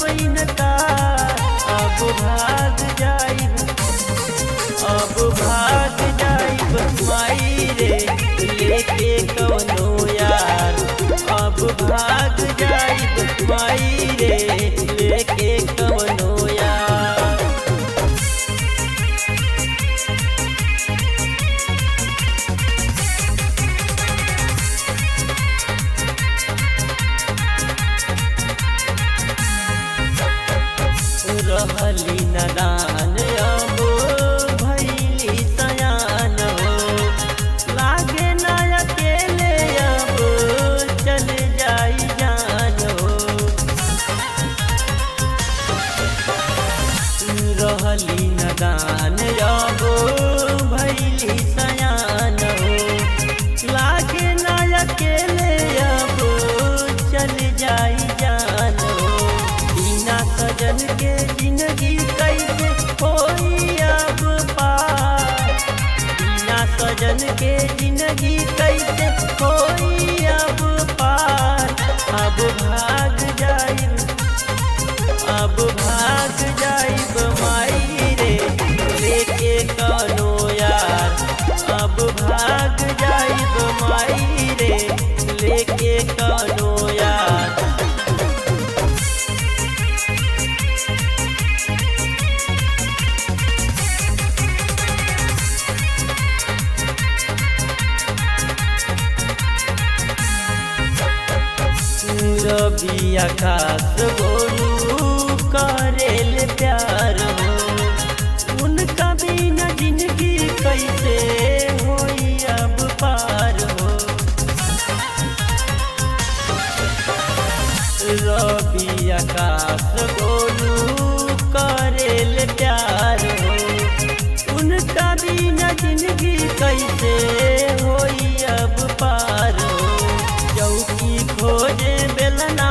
करब इनकार। अब भाग जाइब माई रे लेके कौनो यार। अब भाग जाइब माई रे लेके कौनो यार। रहली नादान अब भैली सयान हो। लागे ना अकेले अब चल जाई जान हो। रहली नादान अब भैली सयान हो। लागे ना अकेले अब चल जाई जान हो। बिना सजन के जिंदगी कैसे होई अब पार। बिना सजन के जिंदगी कैसे होई अब पार। अब भाग जाइब माई रे लेके कौनो यार। अब भाग जाइब माई रे लेके कौनो यार। रवि आकाश गोलू करेल प्यार हो। उनका बिना जिंदगी कैसे होई अब पार हो। रवि आकाश गोलू करेल प्यार हो। उनका बिना जिंदगी कैसे होई अब पार हो। चौकी खोजे बेलना